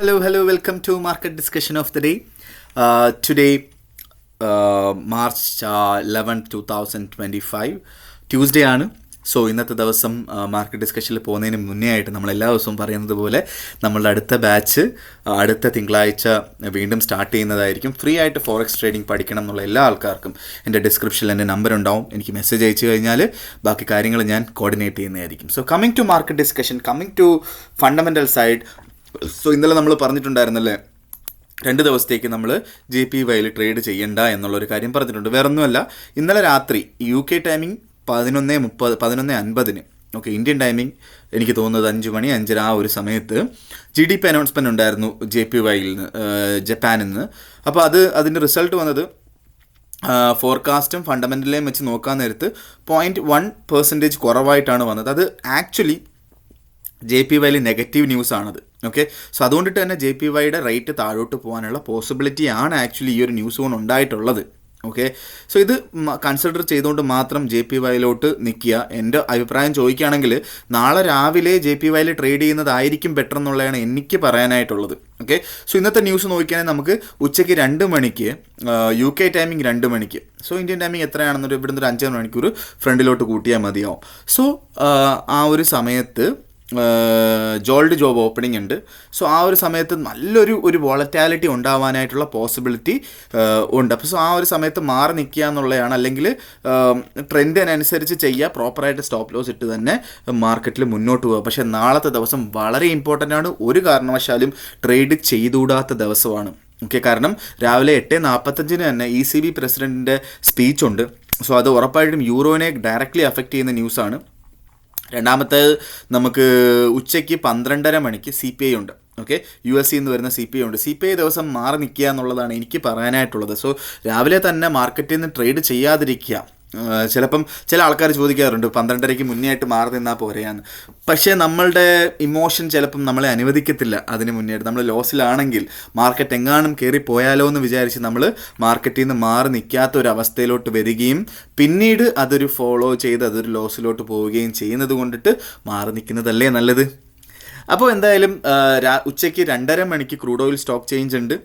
Hello, welcome to Market Discussion of the Day. Today, March 11th, 2025, Tuesday ആണ്. So ഇന്നത്തെ ദിവസം market ഡിസ്കഷനിൽ പോകുന്നതിന് മുന്നേ ആയിട്ട് നമ്മൾ എല്ലാ ദിവസവും പറയുന്നത് പോലെ നമ്മളുടെ അടുത്ത ബാച്ച് അടുത്ത തിങ്കളാഴ്ച വീണ്ടും സ്റ്റാർട്ട് ചെയ്യുന്നതായിരിക്കും. ഫ്രീ ആയിട്ട് ഫോറക്സ് ട്രേഡിംഗ് പഠിക്കണം എന്നുള്ള എല്ലാ ആൾക്കാർക്കും എൻ്റെ ഡിസ്ക്രിപ്ഷനിൽ എൻ്റെ നമ്പർ ഉണ്ടാവും. എനിക്ക് മെസ്സേജ് അയച്ചു കഴിഞ്ഞാൽ ബാക്കി കാര്യങ്ങൾ ഞാൻ കോർഡിനേറ്റ് ചെയ്യുന്നതായിരിക്കും. So coming to market discussion, coming to fundamental side. So ഇന്നലെ നമ്മൾ പറഞ്ഞിട്ടുണ്ടായിരുന്നല്ലേ 2 ദിവസത്തേക്ക് നമ്മൾ JPYയിൽ ട്രേഡ് ചെയ്യണ്ട എന്നുള്ളൊരു കാര്യം പറഞ്ഞിട്ടുണ്ട്. വേറൊന്നുമല്ല, ഇന്നലെ രാത്രി UK timing 11:50 okay, Indian timing എനിക്ക് തോന്നുന്നത് 5 മണി 5:30 ആ ഒരു സമയത്ത് GDP അനൗൺസ്മെൻറ്റ് ഉണ്ടായിരുന്നു JPYയിൽ നിന്ന്, ജപ്പാനിൽ നിന്ന്. അപ്പോൾ അതിൻ്റെ റിസൾട്ട് വന്നത് ഫോർകാസ്റ്റും ഫണ്ടമെൻ്റലേയും വെച്ച് നോക്കാൻ നേരത്ത് 0.1% കുറവായിട്ടാണ് വന്നത്. അത് ആക്ച്വലി JPYയിൽ നെഗറ്റീവ് ന്യൂസ് ആണത്. ഓക്കെ, സോ അതുകൊണ്ടിട്ട് തന്നെ JPYയുടെ റേറ്റ് താഴോട്ട് പോകാനുള്ള പോസിബിലിറ്റി ആണ് ആക്ച്വലി ഈ ഒരു ന്യൂസ് കൊണ്ട് ഉണ്ടായിട്ടുള്ളത്. ഓക്കെ, സോ ഇത് കൺസിഡർ ചെയ്തുകൊണ്ട് മാത്രം JPYയിലോട്ട് നിൽക്കുക. എൻ്റെ അഭിപ്രായം ചോദിക്കുകയാണെങ്കിൽ നാളെ രാവിലെ JPYയിൽ ട്രേഡ് ചെയ്യുന്നതായിരിക്കും ബെറ്റർ എന്നുള്ളതാണ് എനിക്ക് പറയാനായിട്ടുള്ളത്. ഓക്കെ, സോ ഇന്നത്തെ ന്യൂസ് നോക്കിയാണെങ്കിൽ നമുക്ക് ഉച്ചയ്ക്ക് 2 മണിക്ക് UK ടൈമിംഗ് 2 മണിക്ക്, സോ ഇന്ത്യൻ ടൈമിംഗ് എത്രയാണെന്നൊരു ഇവിടുന്ന് ഒരു 5 മണിക്കൂർ ഫ്രണ്ടിലോട്ട് കൂട്ടിയാൽ മതിയാവും. സോ ആ ഒരു സമയത്ത് ജോൾഡ് ജോബ് ഓപ്പണിംഗ് ഉണ്ട്. സോ ആ ഒരു സമയത്ത് നല്ലൊരു വോളറ്റാലിറ്റി ഉണ്ടാവാനായിട്ടുള്ള പോസിബിലിറ്റി ഉണ്ട്. അപ്പോൾ സോ ആ ഒരു സമയത്ത് മാറി നിൽക്കുക എന്നുള്ളതാണ്. അല്ലെങ്കിൽ ട്രെൻഡിനനുസരിച്ച് ചെയ്യുക, പ്രോപ്പറായിട്ട് സ്റ്റോപ്പ് ലോസ് ഇട്ട് തന്നെ മാർക്കറ്റിൽ മുന്നോട്ട് പോകുക. പക്ഷേ നാളത്തെ ദിവസം വളരെ ഇമ്പോർട്ടൻ്റ് ആണ്. ഒരു കാരണവശാലും ട്രേഡ് ചെയ്തുകൂടാത്ത ദിവസമാണ്. ഓക്കെ, കാരണം രാവിലെ 8:45 തന്നെ ECB പ്രസിഡൻറ്റിൻ്റെ സ്പീച്ചുണ്ട്. സോ അത് ഉറപ്പായിട്ടും യൂറോനെ ഡയറക്റ്റ്ലി അഫക്റ്റ് ചെയ്യുന്ന ന്യൂസാണ്. രണ്ടാമത്തേത് നമുക്ക് ഉച്ചയ്ക്ക് 12:30 മണിക്ക് CPI ഉണ്ട്. ഓക്കെ, USC എന്ന് വരുന്ന CPI ഉണ്ട്. CPI ദിവസം മാറി നിൽക്കുക എന്നുള്ളതാണ് എനിക്ക് പറയാനായിട്ടുള്ളത്. സോ രാവിലെ തന്നെ മാർക്കറ്റിൽ നിന്ന് ട്രേഡ് ചെയ്യാതിരിക്കുക. ചിലപ്പം ചില ആൾക്കാർ ചോദിക്കാറുണ്ട് 12:30 മുന്നേ ആയിട്ട് മാറി നിന്നാൽ പോരെയാന്ന്. പക്ഷേ നമ്മളുടെ ഇമോഷൻ ചിലപ്പം നമ്മളെ അനുവദിക്കത്തില്ല അതിന് മുന്നേയായിട്ട്. നമ്മൾ ലോസിലാണെങ്കിൽ മാർക്കറ്റ് എങ്ങാനും കയറി പോയാലോ എന്ന് വിചാരിച്ച് നമ്മൾ മാർക്കറ്റിൽ നിന്ന് മാറി നിൽക്കാത്ത ഒരു അവസ്ഥയിലോട്ട് വരികയും പിന്നീട് അതൊരു ഫോളോ ചെയ്ത് അതൊരു ലോസിലോട്ട് പോവുകയും ചെയ്യുന്നത് കൊണ്ടിട്ട് മാറി നിൽക്കുന്നതല്ലേ നല്ലത്. അപ്പോൾ എന്തായാലും ഉച്ചയ്ക്ക് 2:30 മണിക്ക് ക്രൂഡ് ഓയിൽ സ്റ്റോക്ക് ചേഞ്ച് ഉണ്ട്.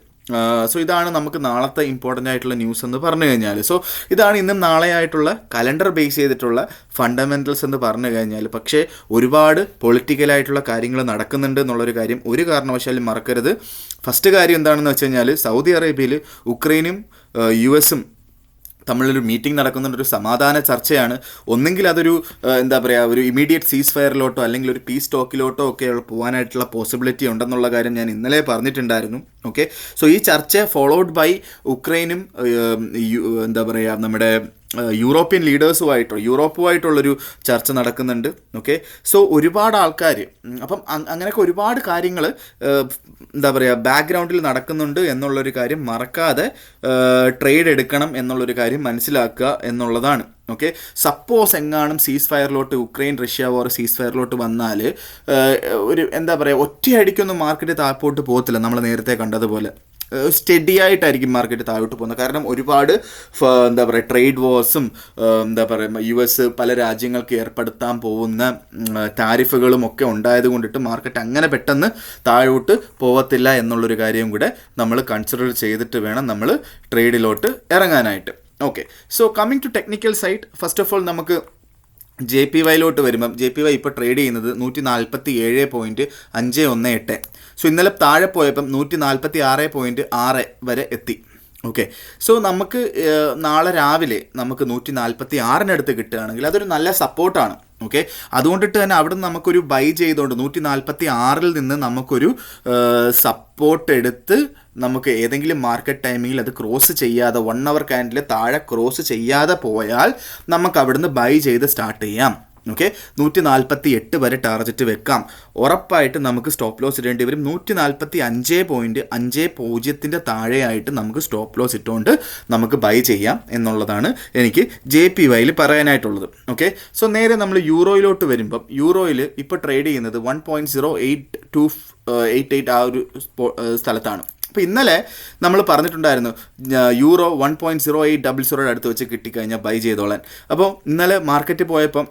സോ ഇതാണ് നമുക്ക് നാളത്തെ ഇമ്പോർട്ടൻ്റ് ആയിട്ടുള്ള ന്യൂസ് എന്ന് പറഞ്ഞു കഴിഞ്ഞാൽ. സോ ഇതാണ് ഇന്നും നാളെ ആയിട്ടുള്ള കലണ്ടർ ബേസ് ചെയ്തിട്ടുള്ള ഫണ്ടമെൻ്റൽസ് എന്ന് പറഞ്ഞു കഴിഞ്ഞാൽ. പക്ഷേ ഒരുപാട് പൊളിറ്റിക്കലായിട്ടുള്ള കാര്യങ്ങൾ നടക്കുന്നുണ്ട് എന്നുള്ളൊരു കാര്യം ഒരു കാരണവശാലും മറക്കരുത്. ഫസ്റ്റ് കാര്യം എന്താണെന്ന് വെച്ച് കഴിഞ്ഞാൽ സൗദി അറേബ്യയിൽ ഉക്രൈനും US-ഉം തമ്മിലൊരു മീറ്റിംഗ് നടക്കുന്നുണ്ട്. ഒരു സമാധാന ചർച്ചയാണ്. ഒന്നെങ്കിൽ അതൊരു ഒരു ഇമീഡിയറ്റ് സീസ് ഫയറിലോട്ടോ അല്ലെങ്കിൽ ഒരു പീസ് ടോക്കിലോട്ടോ ഒക്കെ പോകാനായിട്ടുള്ള പോസിബിലിറ്റി ഉണ്ടെന്നുള്ള കാര്യം ഞാൻ ഇന്നലെ പറഞ്ഞിട്ടുണ്ടായിരുന്നു. ഓക്കെ, സോ ഈ ചർച്ച ഫോളോഡ് ബൈ ഉക്രൈനും നമ്മുടെ യൂറോപ്യൻ യൂറോപ്പുമായിട്ടുള്ളൊരു ചർച്ച നടക്കുന്നുണ്ട്. ഓക്കെ, സോ ഒരുപാട് ആൾക്കാർ, അപ്പം അങ്ങനെയൊക്കെ ഒരുപാട് കാര്യങ്ങൾ ബാക്ക്ഗ്രൗണ്ടിൽ നടക്കുന്നുണ്ട് എന്നുള്ളൊരു കാര്യം മറക്കാതെ ട്രേഡ് എടുക്കണം എന്നുള്ളൊരു കാര്യം മനസ്സിലാക്കുക എന്നുള്ളതാണ്. ഓക്കെ, സപ്പോസ് എങ്ങാനും സീസ് ഫയറിലോട്ട് ഉക്രൈൻ റഷ്യ വാർ സീസ് ഫയറിലോട്ട് വന്നാൽ ഒരു ഒറ്റയടിക്കൊന്നും മാർക്കറ്റ് താഴോട്ട് പോകത്തില്ല. നമ്മൾ നേരത്തെ കണ്ടതുപോലെ സ്റ്റഡി ആയിട്ടായിരിക്കും മാർക്കറ്റ് താഴോട്ട് പോകുന്നത്. കാരണം ഒരുപാട് ട്രേഡ് വാർസും US പല രാജ്യങ്ങൾക്ക് ഏർപ്പെടുത്താൻ പോകുന്ന ടാരിഫുകളും ഒക്കെ ഉണ്ടായത് കൊണ്ടിട്ട് മാർക്കറ്റ് അങ്ങനെ പെട്ടെന്ന് താഴോട്ട് പോകത്തില്ല എന്നുള്ളൊരു കാര്യം കൂടെ നമ്മൾ കൺസിഡർ ചെയ്തിട്ട് വേണം നമ്മൾ ട്രേഡിലോട്ട് ഇറങ്ങാനായിട്ട്. Okay, so coming to technical side, first of all നമുക്ക് JPYയിലോട്ട് വരുമ്പം JPY ഇപ്പോൾ ട്രേഡ് ചെയ്യുന്നത് 147.518. സോ ഇന്നലെ താഴെ പോയപ്പം 146.6 വരെ എത്തി. ഓക്കെ, സോ നമുക്ക് നാളെ രാവിലെ നമുക്ക് 146 കിട്ടുകയാണെങ്കിൽ അതൊരു നല്ല സപ്പോർട്ടാണ്. ഓക്കെ, അതുകൊണ്ടിട്ട് തന്നെ അവിടെ നിന്ന് നമുക്കൊരു ബൈ ചെയ്തുകൊണ്ട് 146 നിന്ന് നമുക്കൊരു സപ്പോർട്ട് എടുത്ത് നമുക്ക് ഏതെങ്കിലും മാർക്കറ്റ് ടൈമിങ്ങിൽ അത് ക്രോസ് ചെയ്യാതെ 1 അവർ ക്യാൻഡിൽ താഴെ ക്രോസ് ചെയ്യാതെ പോയാൽ നമുക്ക് അവിടുന്ന് ബൈ ചെയ്ത് സ്റ്റാർട്ട് ചെയ്യാം. ഓക്കെ, 148 വരെ ടാർഗറ്റ് വെക്കാം. ഉറപ്പായിട്ട് നമുക്ക് സ്റ്റോപ്പ് ലോസ് ഇടേണ്ടി വരും. 145.50 താഴെയായിട്ട് നമുക്ക് സ്റ്റോപ്പ് ലോസ് ഇട്ടുകൊണ്ട് നമുക്ക് ബൈ ചെയ്യാം എന്നുള്ളതാണ് എനിക്ക് JPYയിൽ പറയാനായിട്ടുള്ളത്. ഓക്കെ, സോ നേരെ നമ്മൾ യൂറോയിലോട്ട് വരുമ്പം യൂറോയിൽ ഇപ്പോൾ ട്രേഡ് ചെയ്യുന്നത് 1.08288 ആ ഒരു സ്ഥലത്താണ്. അപ്പോൾ ഇന്നലെ നമ്മൾ പറഞ്ഞിട്ടുണ്ടായിരുന്നു യൂറോ 1.0800 അടുത്ത് വെച്ച് കിട്ടിക്കഴിഞ്ഞാൽ ബൈ ചെയ്തോളാൻ. അപ്പോൾ ഇന്നലെ മാർക്കറ്റ് പോയപ്പം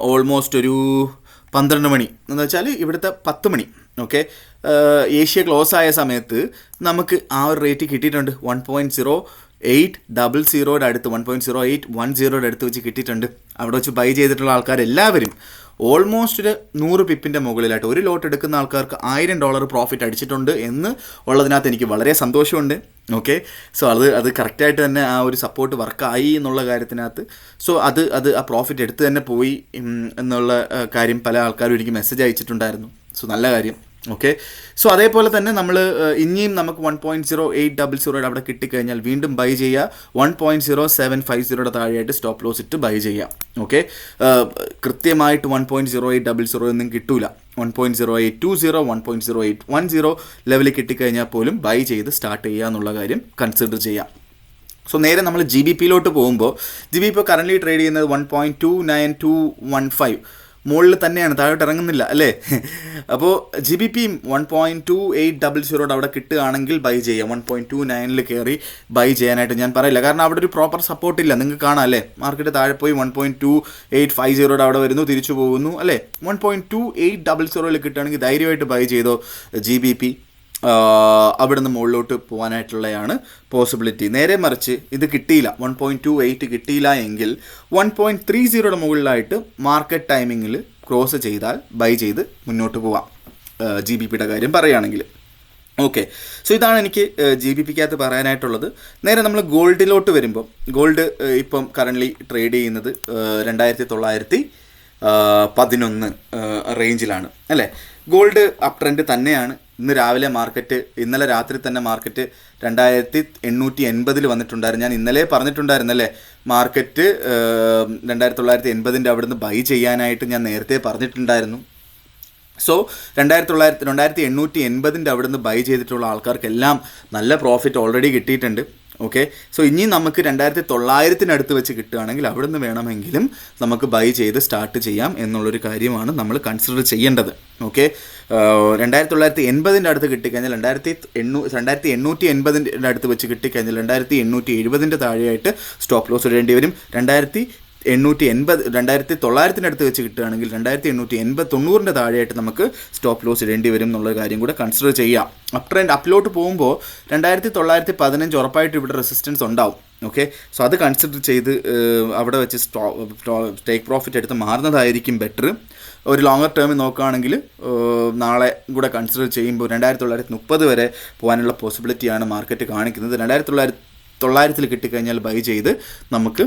ഓൾമോസ്റ്റ് ഒരു 12 മണി എന്ന് വെച്ചാൽ ഇവിടുത്തെ 10 മണി ഓക്കെ. ഏഷ്യ ക്ലോസ് ആയ സമയത്ത് നമുക്ക് ആ ഒരു റേറ്റ് കിട്ടിയിട്ടുണ്ട്. 1.0800 അടുത്ത് 1.0810 അടുത്ത് വെച്ച് കിട്ടിയിട്ടുണ്ട്. അവിടെ വെച്ച് ബൈ ചെയ്തിട്ടുള്ള ആൾക്കാരെല്ലാവരും ഓൾമോസ്റ്റ് ഒരു 100 പിപ്പിൻ്റെ മുകളിലായിട്ട് ഒരു ലോട്ട് എടുക്കുന്ന ആൾക്കാർക്ക് $1000 പ്രോഫിറ്റ് അടിച്ചിട്ടുണ്ട് എന്ന് ഉള്ളതിനകത്ത് എനിക്ക് വളരെ സന്തോഷമുണ്ട്. ഓക്കെ. സോ അത് കറക്റ്റായിട്ട് തന്നെ ആ ഒരു സപ്പോർട്ട് വർക്കായി എന്നുള്ള കാര്യത്തിനകത്ത് ആ പ്രോഫിറ്റ് എടുത്ത് തന്നെ പോയി എന്നുള്ള കാര്യം പല ആൾക്കാരും എനിക്ക് മെസ്സേജ് അയച്ചിട്ടുണ്ടായിരുന്നു. സോ നല്ല കാര്യം. ഓക്കെ. സോ അതേപോലെ തന്നെ നമ്മൾ ഇനിയും നമുക്ക് 1.0800 അവിടെ കിട്ടിക്കഴിഞ്ഞാൽ വീണ്ടും ബൈ ചെയ്യുക. 1.0750 താഴെയായിട്ട് സ്റ്റോപ്പ് ലോസ് ഇട്ട് ബൈ ചെയ്യാം. ഓക്കെ. കൃത്യമായിട്ട് 1.0800 ഒന്നും കിട്ടൂല. 1.0820 1.0810 ലെവലിൽ കിട്ടിക്കഴിഞ്ഞാൽ പോലും ബൈ ചെയ്ത് സ്റ്റാർട്ട് ചെയ്യുക എന്നുള്ള കാര്യം കൺസിഡർ ചെയ്യാം. സോ നേരെ നമ്മൾ GBPയിലോട്ട് പോകുമ്പോൾ GB ഇപ്പോൾ കറൻ്റ്ലി ട്രേഡ് ചെയ്യുന്നത് 1.29215 മുകളിൽ തന്നെയാണ്, താഴോട്ട് ഇറങ്ങുന്നില്ല അല്ലേ. അപ്പോൾ GBPയും 1.2800 അവിടെ കിട്ടുകയാണെങ്കിൽ ബൈ ചെയ്യാം. 1.29 കയറി ബൈ ചെയ്യാനായിട്ട് ഞാൻ പറയില്ല, കാരണം അവിടെ ഒരു പ്രോപ്പർ സപ്പോർട്ടില്ല. നിങ്ങൾക്ക് കാണാം അല്ലേ, മാർക്കറ്റ് താഴെ പോയി 1.2850 അവിടെ വരുന്നു, തിരിച്ചു പോകുന്നു അല്ലേ. 1.2800 കിട്ടുകയാണെങ്കിൽ ധൈര്യമായിട്ട് ബൈ ചെയ്തോ GBP. അവിടെ നിന്ന് മുകളിലോട്ട് പോകാനായിട്ടുള്ളതാണ് പോസിബിലിറ്റി. നേരെ മറിച്ച് ഇത് കിട്ടിയില്ല, 1.28 കിട്ടിയില്ല എങ്കിൽ 1.30 മുകളിലായിട്ട് മാർക്കറ്റ് ടൈമിങ്ങിൽ ക്രോസ് ചെയ്താൽ ബൈ ചെയ്ത് മുന്നോട്ട് പോവാം. GBPയുടെ കാര്യം പറയുകയാണെങ്കിൽ. ഓക്കെ. സോ ഇതാണ് എനിക്ക് GBPക്കകത്ത് പറയാനായിട്ടുള്ളത്. നേരെ നമ്മൾ ഗോൾഡിലോട്ട് വരുമ്പോൾ ഗോൾഡ് ഇപ്പം കറൻ്റ്ലി ട്രേഡ് ചെയ്യുന്നത് 2911 റേഞ്ചിലാണ് അല്ലേ. ഗോൾഡ് അപ് ട്രെൻഡ് തന്നെയാണ്. ഇന്നലെ രാത്രി തന്നെ മാർക്കറ്റ് 2880 വന്നിട്ടുണ്ടായിരുന്നു. ഞാൻ ഇന്നലെ പറഞ്ഞിട്ടുണ്ടായിരുന്നല്ലേ, മാർക്കറ്റ് 2980 അവിടുന്ന് ബൈ ചെയ്യാനായിട്ട് ഞാൻ നേരത്തെ പറഞ്ഞിട്ടുണ്ടായിരുന്നു. സോ 2880 അവിടുന്ന് ബൈ ചെയ്തിട്ടുള്ള ആൾക്കാർക്കെല്ലാം നല്ല പ്രോഫിറ്റ് ഓൾറെഡി കിട്ടിയിട്ടുണ്ട്. ഓക്കെ. സോ ഇനി നമുക്ക് 2900 വെച്ച് കിട്ടുകയാണെങ്കിൽ അവിടെ നിന്ന് വേണമെങ്കിലും നമുക്ക് ബൈ ചെയ്ത് സ്റ്റാർട്ട് ചെയ്യാം എന്നുള്ളൊരു കാര്യമാണ് നമ്മൾ കൺസിഡർ ചെയ്യേണ്ടത്. ഓക്കെ. 2980 അടുത്ത് കിട്ടിക്കഴിഞ്ഞാൽ 2880 അടുത്ത് വെച്ച് കിട്ടിക്കഴിഞ്ഞാൽ 2870 താഴെയായിട്ട് സ്റ്റോപ്പ് ലോസ് ഇടേണ്ടി വരും. 2900 വെച്ച് കിട്ടുകയാണെങ്കിൽ 2890 താഴെയായിട്ട് നമുക്ക് സ്റ്റോപ്പ് ലോസ് ഇടേണ്ടി വരും എന്നുള്ള കാര്യം കൂടെ കൺസിഡർ ചെയ്യാം. അപ് ട്രെൻഡ് അപ്പിലോട്ട് പോകുമ്പോൾ 2915 ഉറപ്പായിട്ട് ഇവിടെ റെസിസ്റ്റൻസ് ഉണ്ടാവും. ഓക്കെ. സോ അത് കൺസിഡർ ചെയ്ത് അവിടെ വെച്ച് ടേക്ക് പ്രോഫിറ്റ് എടുത്ത് മാറുന്നതായിരിക്കും ബെറ്റർ. ഒരു ലോങ്ങർ ടേമിൽ നോക്കുകയാണെങ്കിൽ നാളെ കൂടെ കൺസിഡർ ചെയ്യുമ്പോൾ 2930 വരെ പോകാനുള്ള പോസിബിലിറ്റിയാണ് മാർക്കറ്റ് കാണിക്കുന്നത്. 2900 കിട്ടിക്കഴിഞ്ഞാൽ ബൈ ചെയ്ത് നമുക്ക്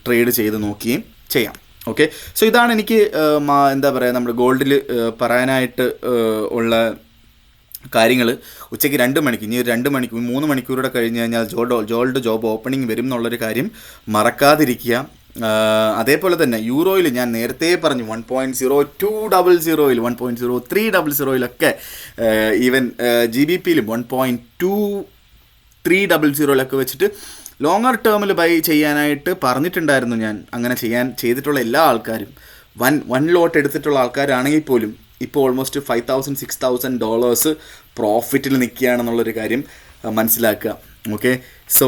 ട്രേഡ് ചെയ്ത് നോക്കുകയും ചെയ്യാം. ഓക്കെ. സോ ഇതാണ് എനിക്ക് എന്താ പറയുക നമ്മുടെ ഗോൾഡിൽ പറയാനായിട്ട് ഉള്ള കാര്യങ്ങൾ. ഉച്ചയ്ക്ക് 2 മണിക്ക് ഇനി 3 മണിക്കൂറുടെ കഴിഞ്ഞ് കഴിഞ്ഞാൽ ഗോൾഡ് ജോബ് ഓപ്പണിംഗ് വരും എന്നുള്ളൊരു കാര്യം മറക്കാതിരിക്കുക. അതേപോലെ തന്നെ യൂറോയിൽ ഞാൻ നേരത്തെ പറഞ്ഞു 1.0200 1.0300 ഈവൻ GBPയിലും 1.2300 വെച്ചിട്ട് ലോങ്ങർ ടേമിൽ ബൈ ചെയ്യാനായിട്ട് പറഞ്ഞിട്ടുണ്ടായിരുന്നു ഞാൻ. അങ്ങനെ ചെയ്തിട്ടുള്ള എല്ലാ ആൾക്കാരും വൺ ലോട്ട് എടുത്തിട്ടുള്ള ആൾക്കാരാണെങ്കിൽ പോലും ഇപ്പോൾ ഓൾമോസ്റ്റ് $5,000-6,000 പ്രോഫിറ്റിൽ നിൽക്കുകയാണെന്നുള്ളൊരു കാര്യം മനസ്സിലാക്കുക. ഓക്കെ. സോ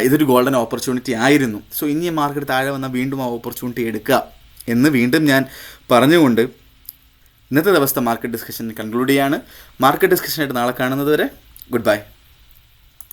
ഇതൊരു ഗോൾഡൻ ഓപ്പർച്യൂണിറ്റി ആയിരുന്നു. സോ ഇനി മാർക്കറ്റ് താഴെ വന്നാൽ വീണ്ടും ആ ഓപ്പർച്യൂണിറ്റി എടുക്കുക എന്ന് വീണ്ടും ഞാൻ പറഞ്ഞുകൊണ്ട് ഇന്നത്തെ ദിവസത്തെ മാർക്കറ്റ് ഡിസ്കഷൻ കൺക്ലൂഡ് ചെയ്യാണ്. മാർക്കറ്റ് ഡിസ്കഷനായിട്ട് നാളെ കാണുന്നത് വരെ ഗുഡ് ബൈ.